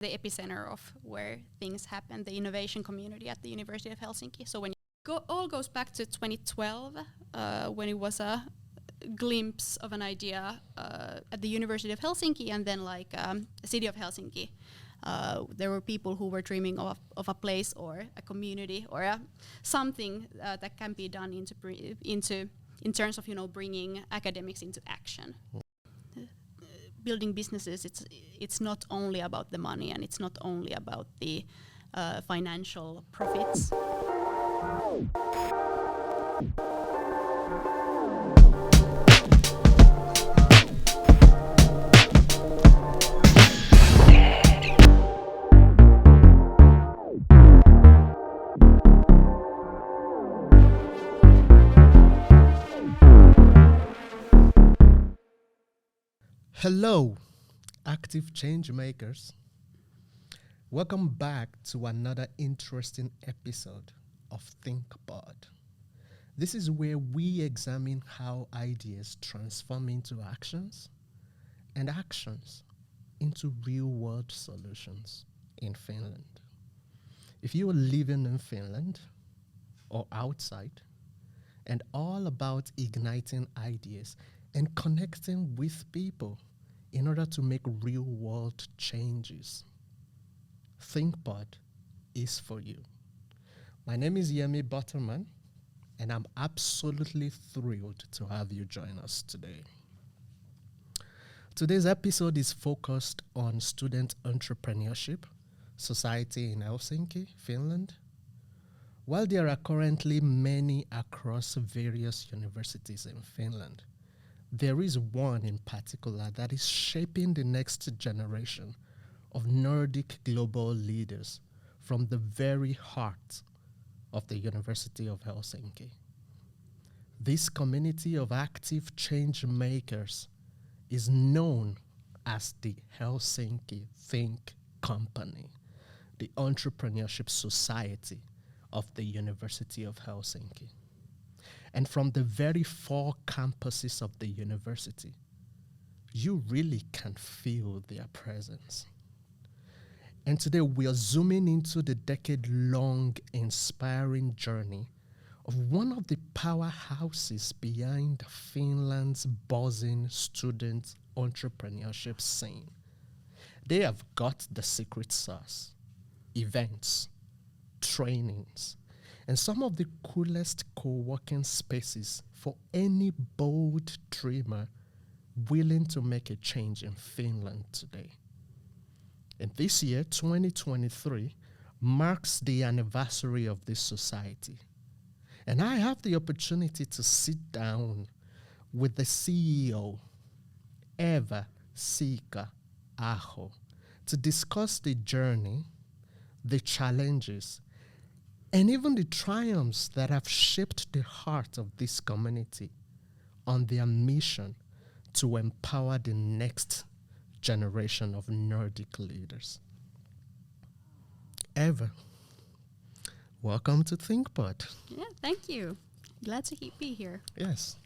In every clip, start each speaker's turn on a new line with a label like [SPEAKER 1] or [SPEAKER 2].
[SPEAKER 1] the epicenter of where things happen, the innovation community at the University of Helsinki. So when all goes back to 2012, when it was a glimpse of an idea at the University of Helsinki, and then the city of Helsinki. There were people who were dreaming of a place or a community or something that can be done in terms of bringing academics into action. Building businesses, it's not only about the money, and it's not only about the financial profits.
[SPEAKER 2] Hello, active change makers. Welcome back to another interesting episode of ThinkPod. This is where we examine how ideas transform into actions and actions into real-world solutions in Finland. If you are living in Finland or outside, and all about igniting ideas and connecting with people in order to make real-world changes, ThinkPod is for you. My name is Yemi Butterman, and I'm absolutely thrilled to have you join us today. Today's episode is focused on student entrepreneurship, society in Helsinki, Finland. While there are currently many across various universities in Finland, there is one in particular that is shaping the next generation of Nordic global leaders from the very heart of the University of Helsinki. This community of active change makers is known as the Helsinki Think Company, the entrepreneurship society of the University of Helsinki. And from the very four campuses of the university, you really can feel their presence. And today we are zooming into the decade-long inspiring journey of one of the powerhouses behind Finland's buzzing student entrepreneurship scene. They have got the secret sauce, events, trainings, and some of the coolest co-working spaces for any bold dreamer willing to make a change in Finland today. And this year, 2023, marks the anniversary of this society. And I have the opportunity to sit down with the CEO, Eeva Siika-aho, to discuss the journey, the challenges, and even the triumphs that have shaped the heart of this community on their mission to empower the next generation of Nordic leaders. Eeva, welcome to ThinkPod.
[SPEAKER 1] Yeah, thank you. Glad to be here.
[SPEAKER 2] Yes,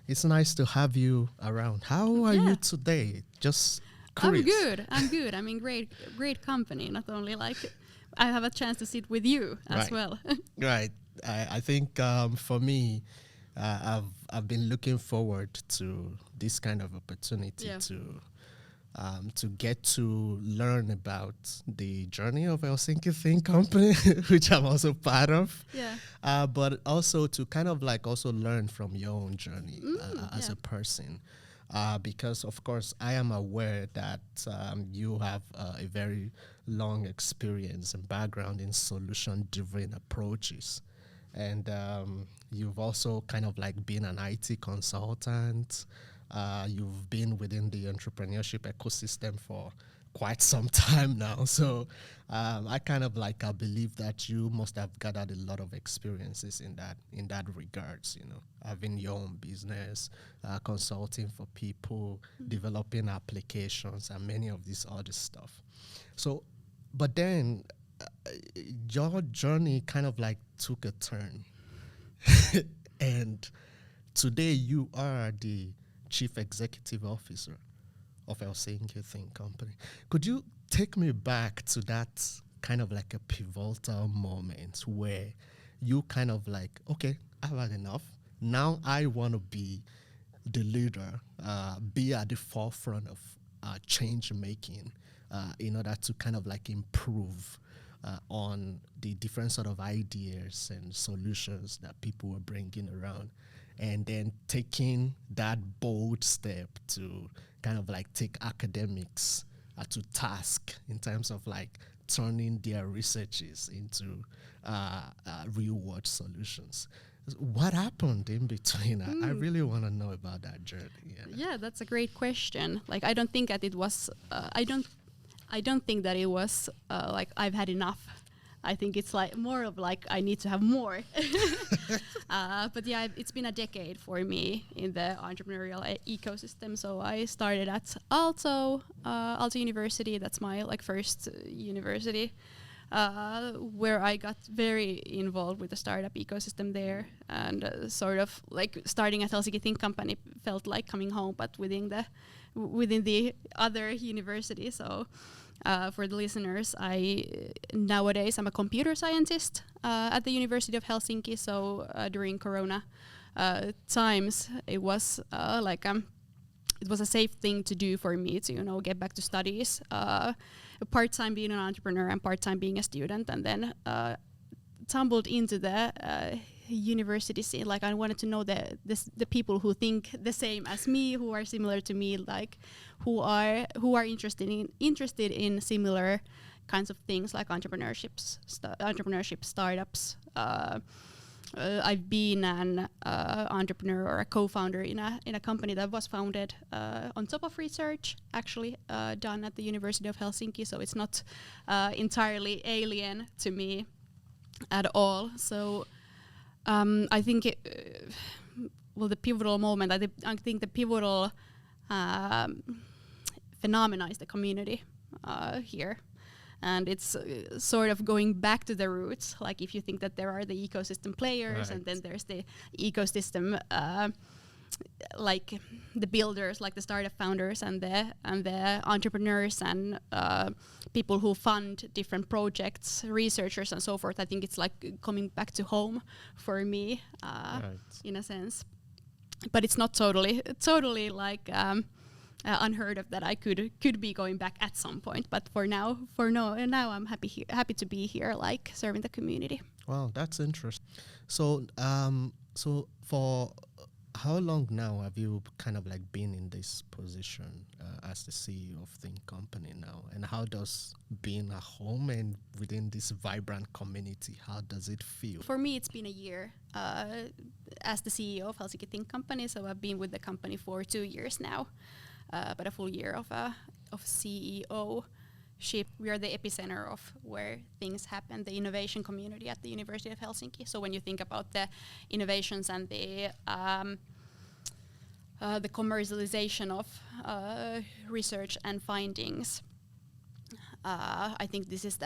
[SPEAKER 2] it's nice to have you around. How are you today? Just curious.
[SPEAKER 1] I'm good. I'm in great company. Not only I have a chance to sit with you as well.
[SPEAKER 2] Right. I think for me, I've been looking forward to this kind of opportunity to get to learn about the journey of Helsinki Think Company, which I'm also part of.
[SPEAKER 1] Yeah.
[SPEAKER 2] But also to kind of also learn from your own journey as a person. Because, of course, I am aware that you have a very long experience and background in solution-driven approaches. And you've also kind of been an IT consultant. You've been within the entrepreneurship ecosystem for quite some time now. So I kind of I believe that you must have gathered a lot of experiences in that regards, having your own business, consulting for people, developing applications, and many of this other stuff. So, but then your journey kind of took a turn. And today you are the Chief Executive Officer of Helsinki Think Company. Could you take me back to that kind of like a pivotal moment where you kind of like, okay, I've had enough. Now I want to be the leader, be at the forefront of change making in order to kind of like improve on the different sort of ideas and solutions that people were bringing around, and then taking that bold step to kind of like take academics to task in terms of like turning their researches into real world solutions. What happened in between? I really want to know about that journey.
[SPEAKER 1] Yeah, that's a great question. Like, I don't think that it was. I don't think that it was like I've had enough. I think it's like more of like I need to have more. But yeah, it's been a decade for me in the entrepreneurial ecosystem. So I started at Aalto University. That's my like first university, where I got very involved with the startup ecosystem there, and sort of like starting at Helsinki Think Company felt like coming home, but within the other university. So. For the listeners, nowadays I'm a computer scientist at the University of Helsinki. So during Corona times, it was it was a safe thing to do for me to get back to studies, part-time being an entrepreneur and part-time being a student, and then tumbled into the university scene. Like, I wanted to know the people who think the same as me, who are similar to me, like who are interested in similar kinds of things like entrepreneurship, startups. I've been an entrepreneur or a co-founder in a company that was founded on top of research, actually done at the University of Helsinki. So it's not entirely alien to me at all. So I think the pivotal moment. I think the pivotal phenomena is the community here. And it's sort of going back to the roots. Like, if you think that there are the ecosystem players, right, and then there's the ecosystem, like the builders, like the startup founders, and the entrepreneurs and people who fund different projects, researchers and so forth. I think it's like coming back to home for me, right, in a sense. But it's not totally like. Unheard of that I could be going back at some point, but now I'm happy to be here, like serving the community.
[SPEAKER 2] Wow, that's interesting. So so for how long now have you kind of like been in this position as the CEO of Think Company now, and how does being at home and within this vibrant community, how does it feel?
[SPEAKER 1] For me, it's been a year as the CEO of Helsinki Think Company, so I've been with the company for 2 years now. But a full year of CEO-ship. We are the epicenter of where things happen, the innovation community at the University of Helsinki. So when you think about the innovations and the commercialization of research and findings, I think this is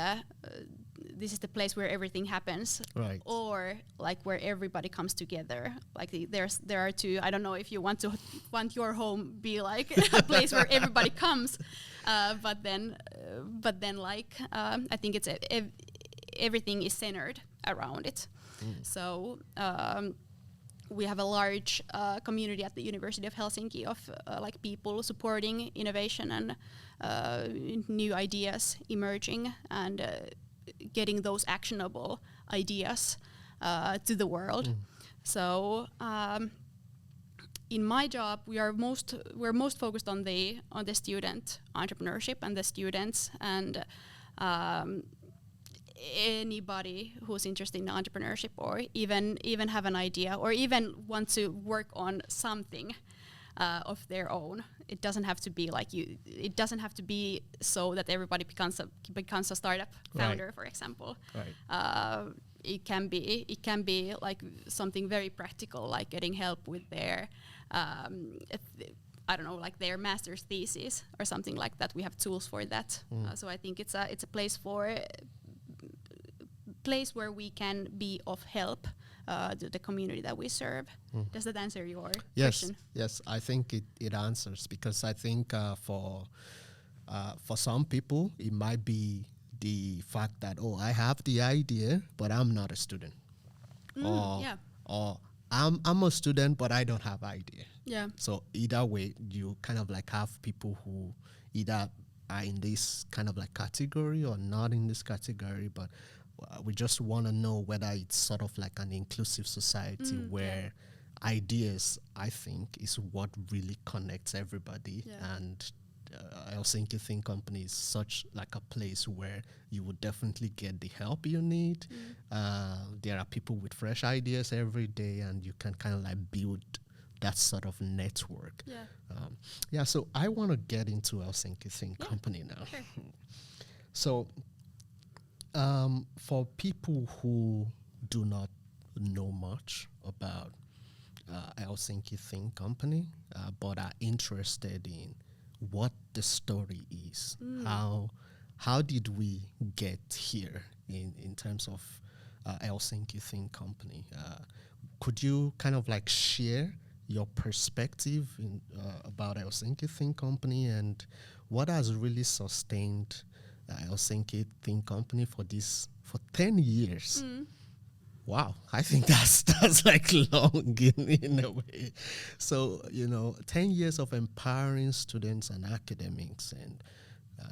[SPEAKER 1] the place where everything happens,
[SPEAKER 2] right? Or
[SPEAKER 1] like where everybody comes together. Like there are two. I don't know if you want your home be like a place where everybody comes, but then like I think it's everything is centered around it. So we have a large community at the University of Helsinki of like people supporting innovation and new ideas emerging and getting those actionable ideas to the world. So in my job, we're most focused on the student entrepreneurship and the students and anybody who's interested in entrepreneurship or even have an idea or even want to work on something of their own. It doesn't have to be like you. It doesn't have to be so that everybody becomes a startup founder, right, for example. Right. It can be like something very practical, like getting help with their I don't know, like their master's thesis or something like that. We have tools for that. So I think it's a place where we can be of help to the community that we serve. Does that answer your question?
[SPEAKER 2] Yes, I think it answers, because I think for For some people, it might be the fact that, oh, I have the idea, but I'm not a student. Or I'm a student, but I don't have idea.
[SPEAKER 1] Yeah.
[SPEAKER 2] So either way, you kind of like have people who either are in this kind of like category or not in this category, but we just want to know whether it's sort of like an inclusive society where ideas, I think, is what really connects everybody.
[SPEAKER 1] Yeah.
[SPEAKER 2] And Helsinki Think Company is such like a place where you would definitely get the help you need. There are people with fresh ideas every day, and you can kind of like build that sort of network. So I want to get into Helsinki Think Company now.
[SPEAKER 1] Sure.
[SPEAKER 2] So for people who do not know much about Helsinki Think Company, but are interested in what the story is, how did we get here in terms of Helsinki Think Company? Could you kind of like share your perspective about Helsinki Think Company and what has really sustained Helsinki Think Company for 10 years? Wow, I think that's like long in a way. So, 10 years of empowering students and academics and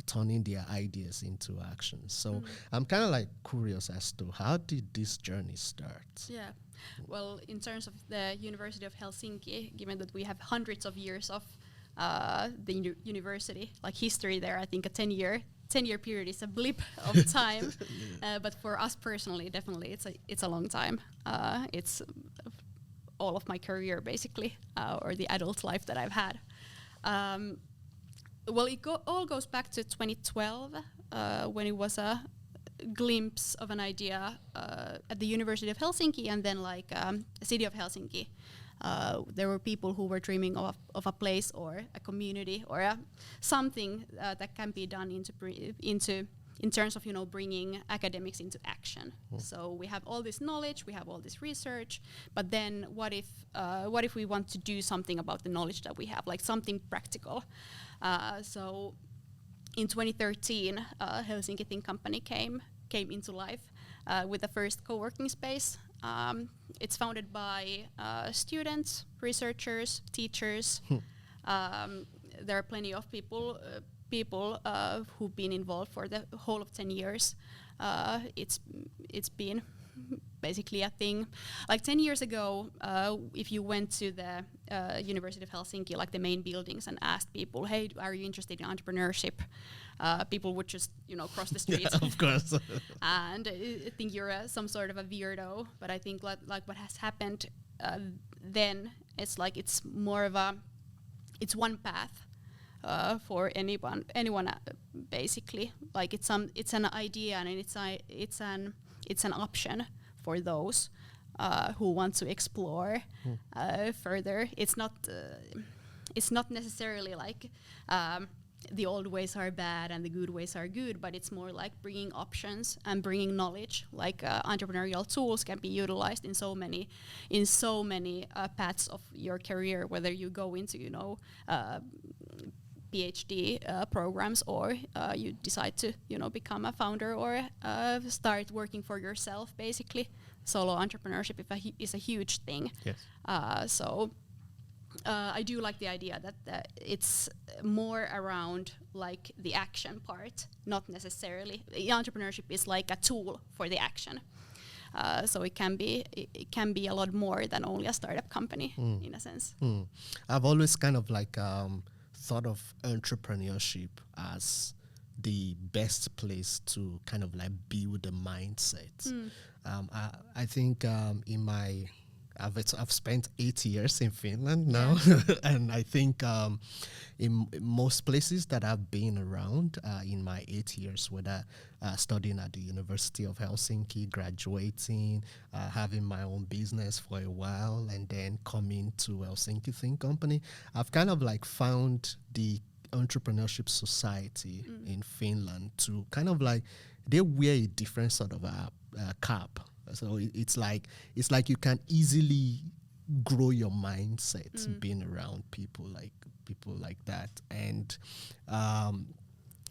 [SPEAKER 2] turning their ideas into action. So I'm kind of like curious as to how did this journey start?
[SPEAKER 1] Yeah. Well, in terms of the University of Helsinki, given that we have hundreds of years of the university, like history there, I think a 10-year period is a blip of time. But for us personally, definitely, it's a long time. It's all of my career, basically, or the adult life that I've had. Well, it all goes back to 2012, when it was a glimpse of an idea at the University of Helsinki, and then like the city of Helsinki. There were people who were dreaming of a place or a community or something that can be done in terms of bringing academics into action. So we have all this knowledge, we have all this research, but then what if we want to do something about the knowledge that we have, like something practical? So in 2013, Helsinki Think Company came into life with the first co-working space. It's founded by students, researchers, teachers. There are plenty of people who've been involved for the whole of 10 years. It's been basically a thing. Like 10 years ago, if you went to the University of Helsinki, like the main buildings, and asked people, "Hey, are you interested in entrepreneurship?" People would just, cross the street.
[SPEAKER 2] Yeah, of course.
[SPEAKER 1] And I think you're some sort of a weirdo. But I think like what has happened then, it's like it's more of it's one path for anyone basically. Like it's an idea, and it's an option for those who want to explore further. It's not necessarily like the old ways are bad and the good ways are good, but it's more like bringing options and bringing knowledge. Like entrepreneurial tools can be utilized in so many paths of your career, whether you go into PhD programs, or you decide to become a founder or start working for yourself. Basically, solo entrepreneurship is a huge thing.
[SPEAKER 2] Yes.
[SPEAKER 1] So I do like the idea that it's more around like the action part, not necessarily. Entrepreneurship is like a tool for the action. So it can be a lot more than only a startup company in a sense.
[SPEAKER 2] I've always kind of like thought of entrepreneurship as the best place to kind of like build a mindset. I think I've spent 8 years in Finland now, and I think in most places that I've been around in my 8 years, whether studying at the University of Helsinki, graduating, having my own business for a while, and then coming to Helsinki Think Company, I've kind of like found the entrepreneurship society in Finland to kind of like, they wear a different sort of cap. So it's like you can easily grow your mindset being around people like that. And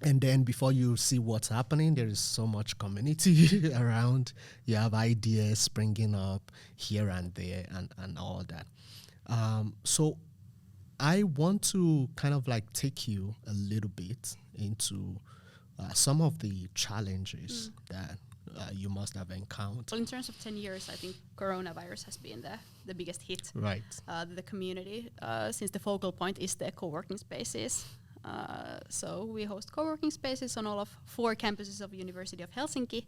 [SPEAKER 2] And then before you see what's happening, there is so much community around. You have ideas springing up here and there and all that. So I want to kind of like take you a little bit into some of the challenges that you must have encountered.
[SPEAKER 1] Well, in terms of 10 years, I think coronavirus has been the biggest hit.
[SPEAKER 2] Right.
[SPEAKER 1] The community, since the focal point is the co-working spaces. So we host co-working spaces on all of 4 campuses of University of Helsinki,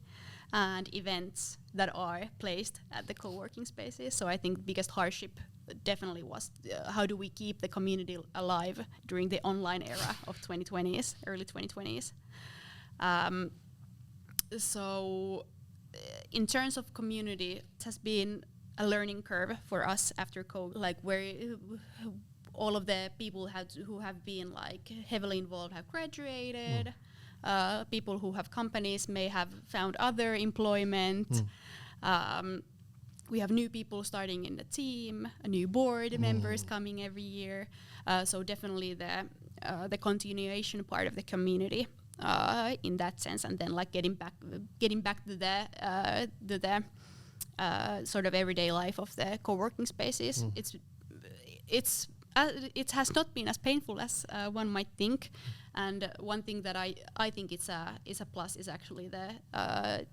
[SPEAKER 1] and events that are placed at the co-working spaces. So I think the biggest hardship definitely was how do we keep the community alive during the online era of 2020s, early 2020s. So in terms of community, it has been a learning curve for us after COVID, like where all of the people who have been like heavily involved have graduated. People who have companies may have found other employment. We have new people starting in the team, new board members coming every year. So definitely the continuation part of the community in that sense, and then like getting back to the sort of everyday life of the co-working spaces. It has not been as painful as one might think, and one thing that I think is a plus is actually the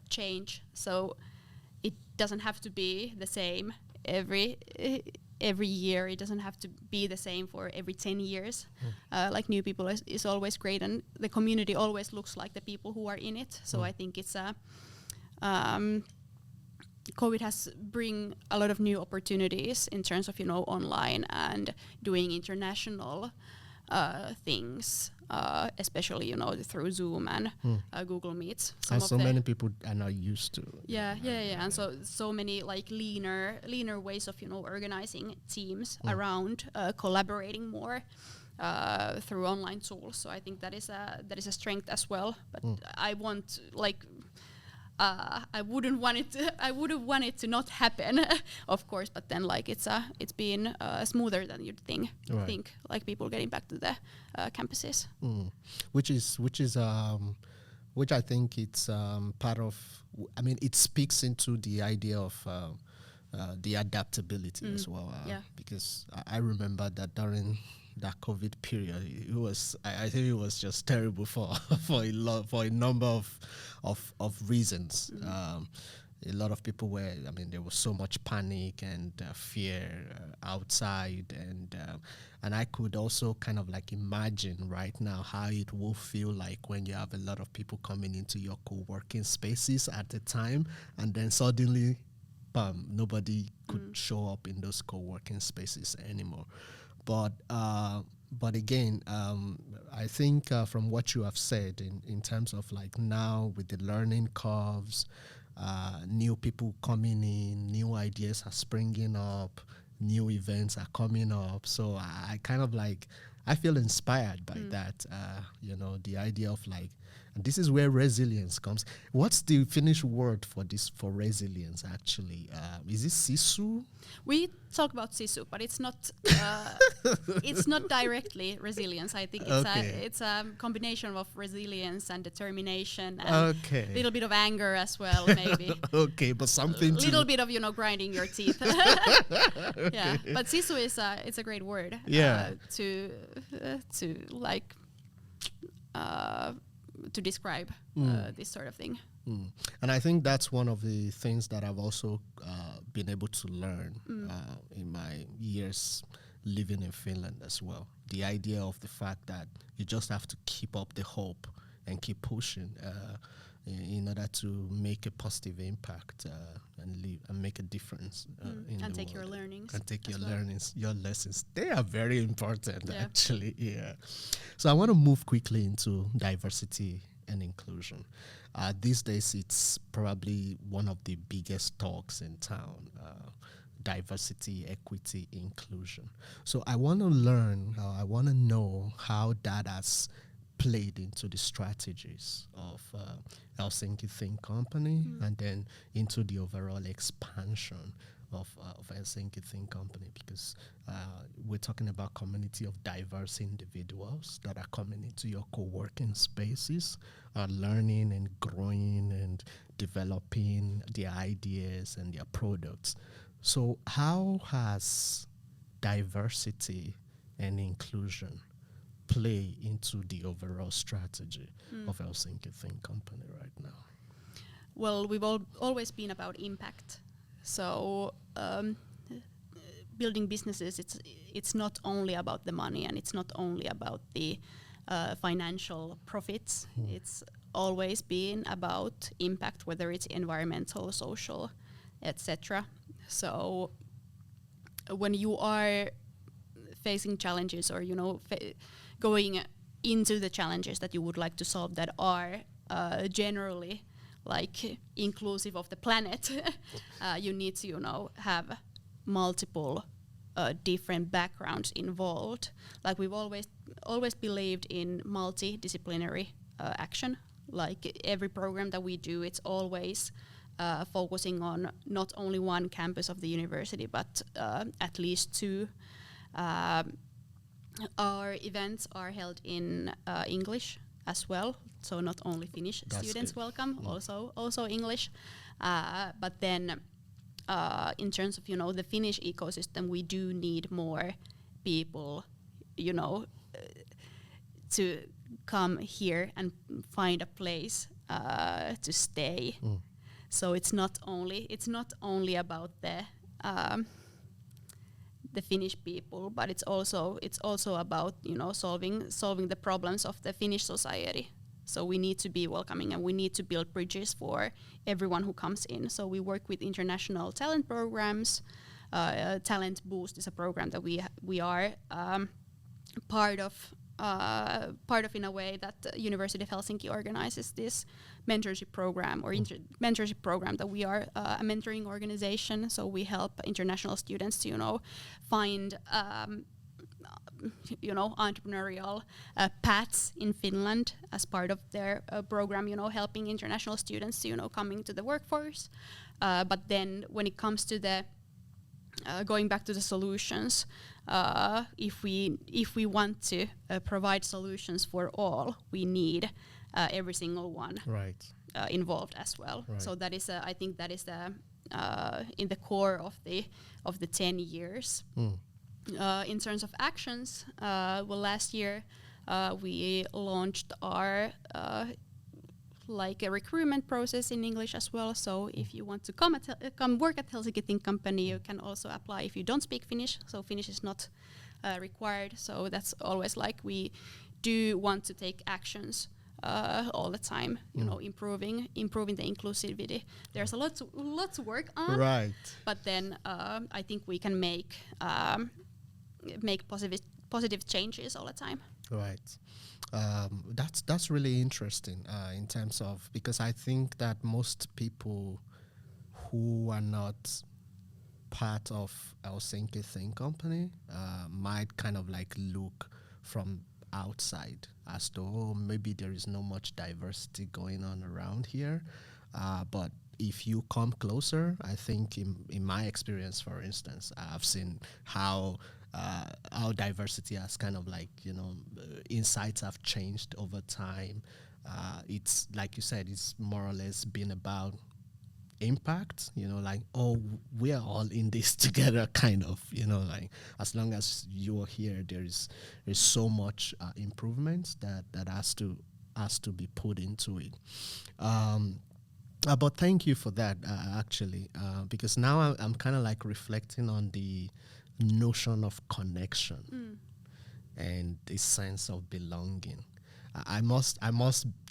[SPEAKER 1] change. So it doesn't have to be the same every year. It doesn't have to be the same for every 10 years. Like new people is always great, and the community always looks like the people who are in it. So I think it's COVID has bring a lot of new opportunities in terms of online and doing international things, especially through Zoom and Google Meets.
[SPEAKER 2] And so many people are not used to.
[SPEAKER 1] Yeah, and so many like leaner ways of organizing teams around collaborating more through online tools. So I think that is a strength as well. But I want like. I wouldn't want it to not happen, of course. But then, like it's been smoother than you'd think.
[SPEAKER 2] Right.
[SPEAKER 1] Like people getting back to the campuses,
[SPEAKER 2] which I think it's part of. I mean, it speaks into the idea of the adaptability as well. Because I remember that during that COVID period, it was I think it was just terrible for a number of reasons. A lot of people there was so much panic and fear outside, and I could also kind of like imagine right now how it will feel like when you have a lot of people coming into your co-working spaces at the time, and then suddenly, nobody could show up in those co-working spaces anymore. But again, I think from what you have said in terms of like now with the learning curves, new people coming in, new ideas are springing up, new events are coming up. So I kind of like, I feel inspired by that, the idea of like, and this is where resilience comes. What's the Finnish word for resilience actually? Is it sisu?
[SPEAKER 1] We talk about sisu, but it's not it's not directly resilience. I think it's a combination of resilience and determination and a little bit of anger as well, maybe.
[SPEAKER 2] But something.
[SPEAKER 1] A little bit of grinding your teeth. Yeah, but sisu is it's a great word. To like. To describe this sort of thing.
[SPEAKER 2] And I think that's one of the things that I've also been able to learn in my years living in Finland as well. The idea of the fact that you just have to keep up the hope and keep pushing in order to make a positive impact and make a difference in the
[SPEAKER 1] and take
[SPEAKER 2] world.
[SPEAKER 1] Your learnings.
[SPEAKER 2] And take your lessons. They are very important, actually. Yeah. So I want to move quickly into diversity and inclusion. These days, it's probably one of the biggest talks in town. Diversity, equity, inclusion. So I want to learn, I want to know how that has played into the strategies of Helsinki Think Company and then into the overall expansion of Helsinki Think Company, because we're talking about community of diverse individuals that are coming into your co-working spaces, learning and growing and developing their ideas and their products. So how has diversity and inclusion play into the overall strategy of Helsinki Think Company right now?
[SPEAKER 1] Well, we've always been about impact. So building businesses, it's not only about the money, and it's not only about the financial profits. It's always been about impact, whether it's environmental, social, etc. So when you are facing challenges, or going into the challenges that you would like to solve that are generally like inclusive of the planet, you need to have multiple different backgrounds involved. Like we've always believed in multidisciplinary action. Like every program that we do, it's always focusing on not only one campus of the university, but at least two. Our events are held in English as well, so not only Finnish students welcome, also English. But then in terms of the Finnish ecosystem, we do need more people, to come here and find a place to stay. So it's not only about the Finnish people, but it's also about solving the problems of the Finnish society. So we need to be welcoming, and we need to build bridges for everyone who comes in. So we work with international talent programs. Talent Boost is a program that we are part of in a way that the University of Helsinki organizes this mentorship program or mentorship program that we are a mentoring organization. So we help international students to find entrepreneurial paths in Finland as part of their program, helping international students coming to the workforce. But then when it comes to the going back to the solutions, if we want to provide solutions for all, we need every single one involved as well. Right. So that is, I think, that is in the core of the 10 years. In terms of actions, last year we launched our like a recruitment process in English as well. So if you want to come work at Helsinki Think Company, you can also apply if you don't speak Finnish. So Finnish is not required. So that's always like we do want to take actions all the time, improving the inclusivity. There's a lot to work on.
[SPEAKER 2] Right.
[SPEAKER 1] But then I think we can make positive changes all the time.
[SPEAKER 2] Right. That's really interesting in terms of, because I think that most people who are not part of Helsinki Think Company might kind of like look from outside as though maybe there is no much diversity going on around here. But if you come closer, I think in my experience, for instance, I've seen how diversity has kind of like, insights have changed over time. It's like you said, it's more or less been about impact, like, oh, we are all in this together, kind of, like as long as you are here, there's so much improvements that has to be put into it. But thank you for that, actually, because now I'm kind of like reflecting on the notion of connection and the sense of belonging. I must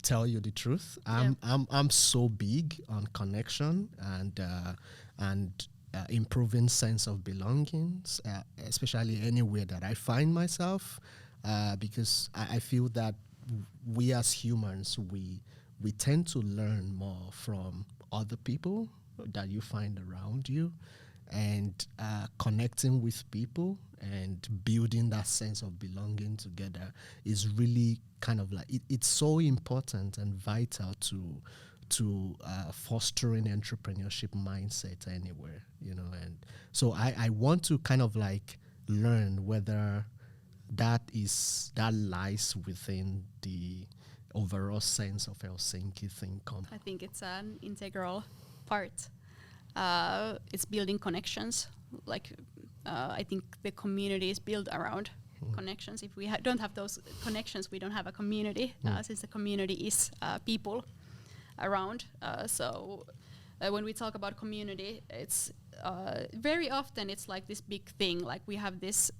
[SPEAKER 2] tell you the truth. I'm so big on connection and improving sense of belongings, especially anywhere that I find myself, because I feel that we as humans, we tend to learn more from other people that you find around you, and connecting with people and building that sense of belonging together is really kind of like, it's so important and vital to to fostering entrepreneurship mindset anywhere, and so I want to kind of like learn whether that lies within the overall sense of Helsinki Think Company.
[SPEAKER 1] I think it's an integral part. It's building connections. I think the community is built around connections. If we don't have those connections, we don't have a community, since the community is people around. So when we talk about community, it's very often it's like this big thing. Like we have this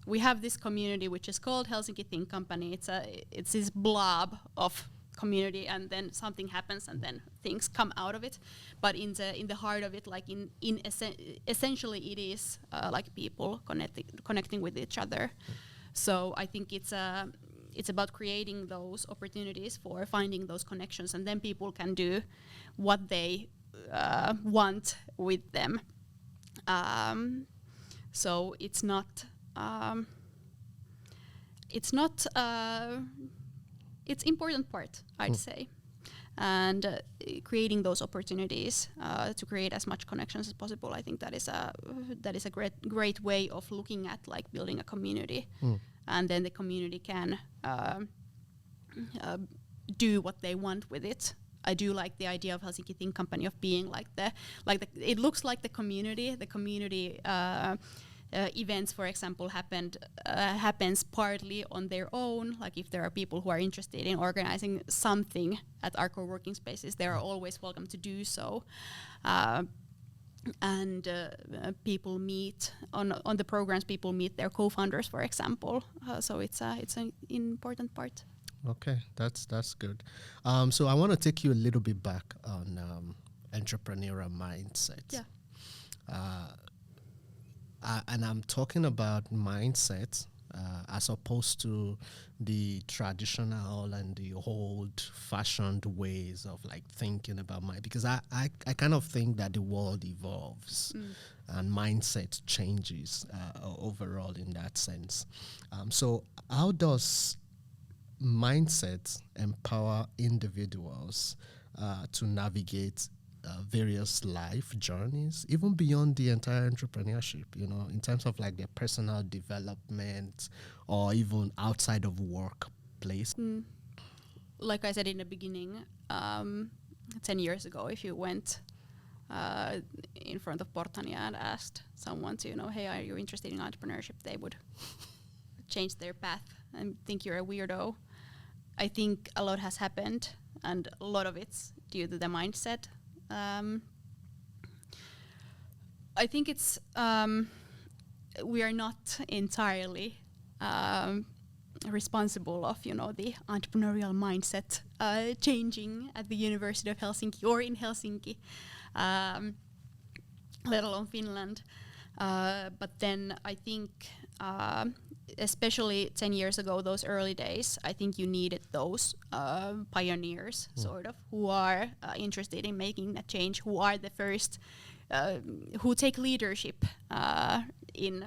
[SPEAKER 1] community which is called Helsinki Think Company. It's this blob of community, and then something happens, and then things come out of it. But in the heart of it, like essentially, it is like people connecting with each other. So I think it's about creating those opportunities for finding those connections, and then people can do what they want with them. So it's not. It's important part, I'd say, and creating those opportunities to create as much connections as possible. I think that is a great way of looking at like building a community, and then the community can do what they want with it. I do like the idea of Helsinki Think Company of being it looks like the community. The community events, for example, happens partly on their own. Like if there are people who are interested in organizing something at our co-working spaces, they are always welcome to do so. And people meet on the programs. People meet their co-founders, for example. So it's an important part.
[SPEAKER 2] Okay, that's good. So I want to take you a little bit back on entrepreneurial mindset.
[SPEAKER 1] Yeah.
[SPEAKER 2] And I'm talking about mindset as opposed to the traditional and the old-fashioned ways of like thinking about mind, because I kind of think that the world evolves and mindset changes overall in that sense. So how does mindset empower individuals to navigate various life journeys, even beyond the entire entrepreneurship, in terms of like their personal development or even outside of workplace?
[SPEAKER 1] Like I said in the beginning, 10 years ago, if you went in front of Portania and asked someone to, hey, are you interested in entrepreneurship, they would change their path and think you're a weirdo. I think a lot has happened, and a lot of it's due to the mindset. I think it's we are not entirely responsible of the entrepreneurial mindset changing at the University of Helsinki or in Helsinki, let alone Finland. But then I think, especially 10 years ago, those early days, I think you needed those pioneers, sort of, who are interested in making that change, who are the first, who take leadership in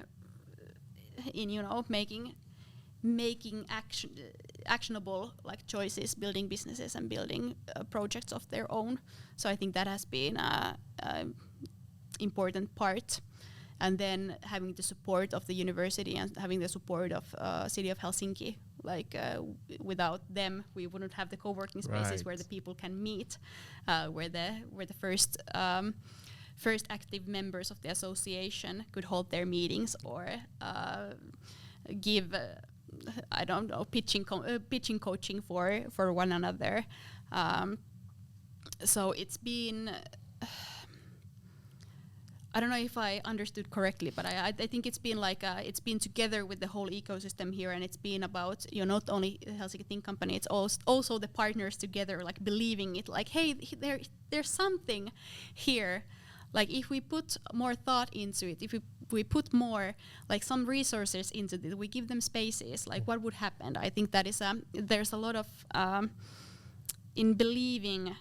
[SPEAKER 1] making actionable like choices, building businesses and building projects of their own. So I think that has been a important part. And then having the support of the university and having the support of city of Helsinki, without them, we wouldn't have the co-working spaces where the people can meet, where the first active members of the association could hold their meetings or give, pitching coaching for one another. So it's been. I don't know if I understood correctly, but I think it's been it's been together with the whole ecosystem here, and it's been about not only Helsinki Think Company, it's also the partners together, like believing it, like, hey, there's something here. Like if we put more thought into it, if we put more like some resources into it, we give them spaces, like what would happen? I think that is there's a lot of in believing.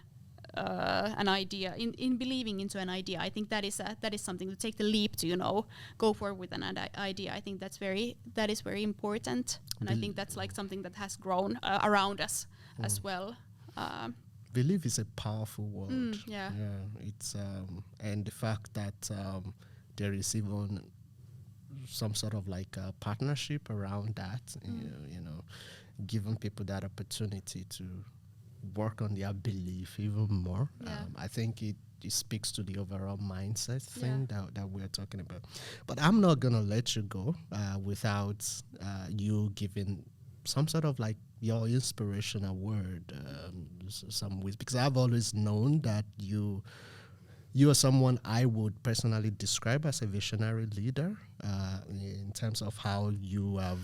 [SPEAKER 1] An idea, in believing into an idea, I think that is something to take the leap to go forward with an idea. I think that is very important, and I think that's like something that has grown around us as well.
[SPEAKER 2] believe it's a powerful word.
[SPEAKER 1] Yeah.
[SPEAKER 2] It's and the fact that there is even some sort of like a partnership around that, you know, giving people that opportunity to work on their belief even more. I think it speaks to the overall mindset thing that we're talking about. But I'm not going to let you go without you giving some sort of like your inspirational word, some ways, because I've always known that you are someone I would personally describe as a visionary leader in terms of how you have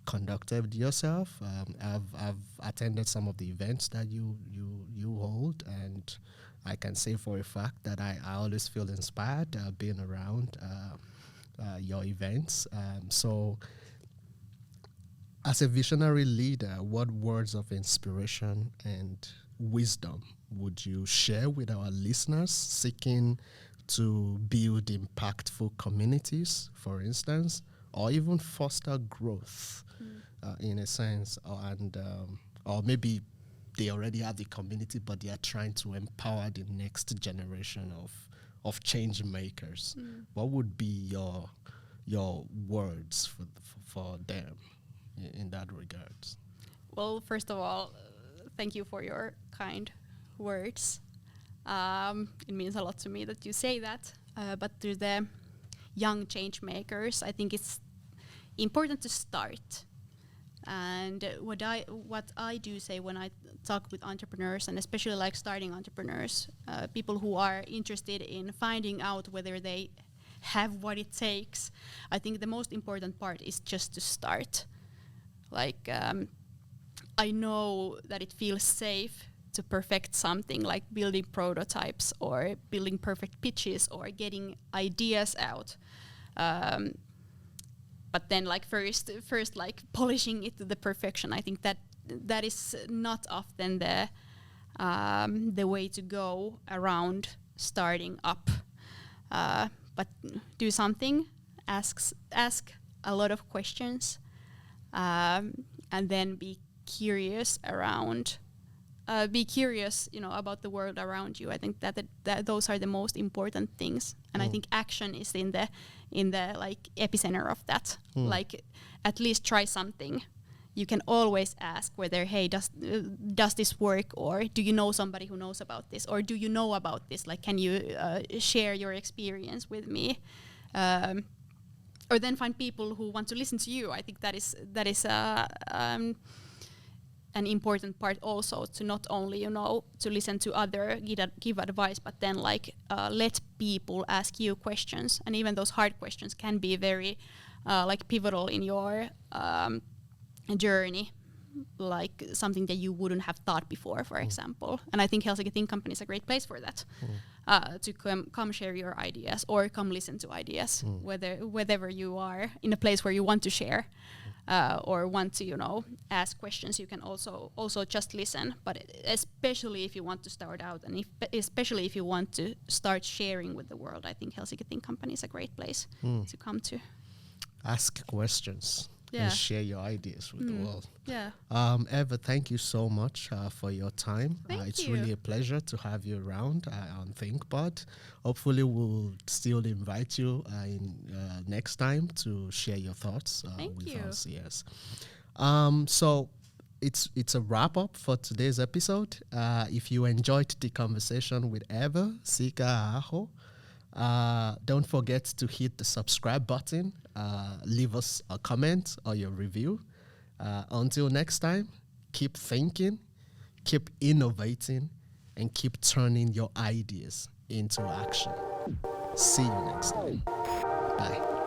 [SPEAKER 2] conducted yourself. I've attended some of the events that you hold, and I can say for a fact that I always feel inspired being around your events. So as a visionary leader, what words of inspiration and wisdom would you share with our listeners seeking to build impactful communities, for instance, or even foster growth in a sense, or maybe they already have the community, but they are trying to empower the next generation of change makers? What would be your words for them in that regards?
[SPEAKER 1] Well, first of all, thank you for your kind words. It means a lot to me that you say that. But to the young change makers, I think it's important to start. And what I do say when I talk with entrepreneurs, and especially like starting entrepreneurs, people who are interested in finding out whether they have what it takes, I think the most important part is just to start. Like, I know that it feels safe to perfect something, like building prototypes or building perfect pitches or getting ideas out. But then, like first, like polishing it to the perfection. I think that is not often the way to go around starting up. But do something, ask a lot of questions, and then be curious around. Be curious, about the world around you. I think that those are the most important things, and I think action is in the like epicenter of that. Like, at least try something. You can always ask whether, hey, does this work, or do you know somebody who knows about this, or do you know about this? Like, can you share your experience with me? Or then find people who want to listen to you. I think that is an important part also, to not only to listen to other, give advice, but then like let people ask you questions, and even those hard questions can be very like pivotal in your journey, like something that you wouldn't have thought before, for example. And I think Helsinki Think Company is a great place for that, to come share your ideas, or come listen to ideas, whether you are in a place where you want to share, or want to ask questions. You can also just listen, but especially if you want to start out, and especially if you want to start sharing with the world, I think Helsinki Think Company is a great place to come to.
[SPEAKER 2] Ask questions. And share your ideas with the world.
[SPEAKER 1] Yeah.
[SPEAKER 2] Eeva, thank you so much for your time. It's really a pleasure to have you around on ThinkPod. Hopefully we'll still invite you next time to share your thoughts with us. Yes. So it's a wrap up for today's episode. If you enjoyed the conversation with Eeva Siika-aho, don't forget to hit the subscribe button, leave us a comment or your review. Until next time, keep thinking, keep innovating, and keep turning your ideas into action. See you next time. Bye.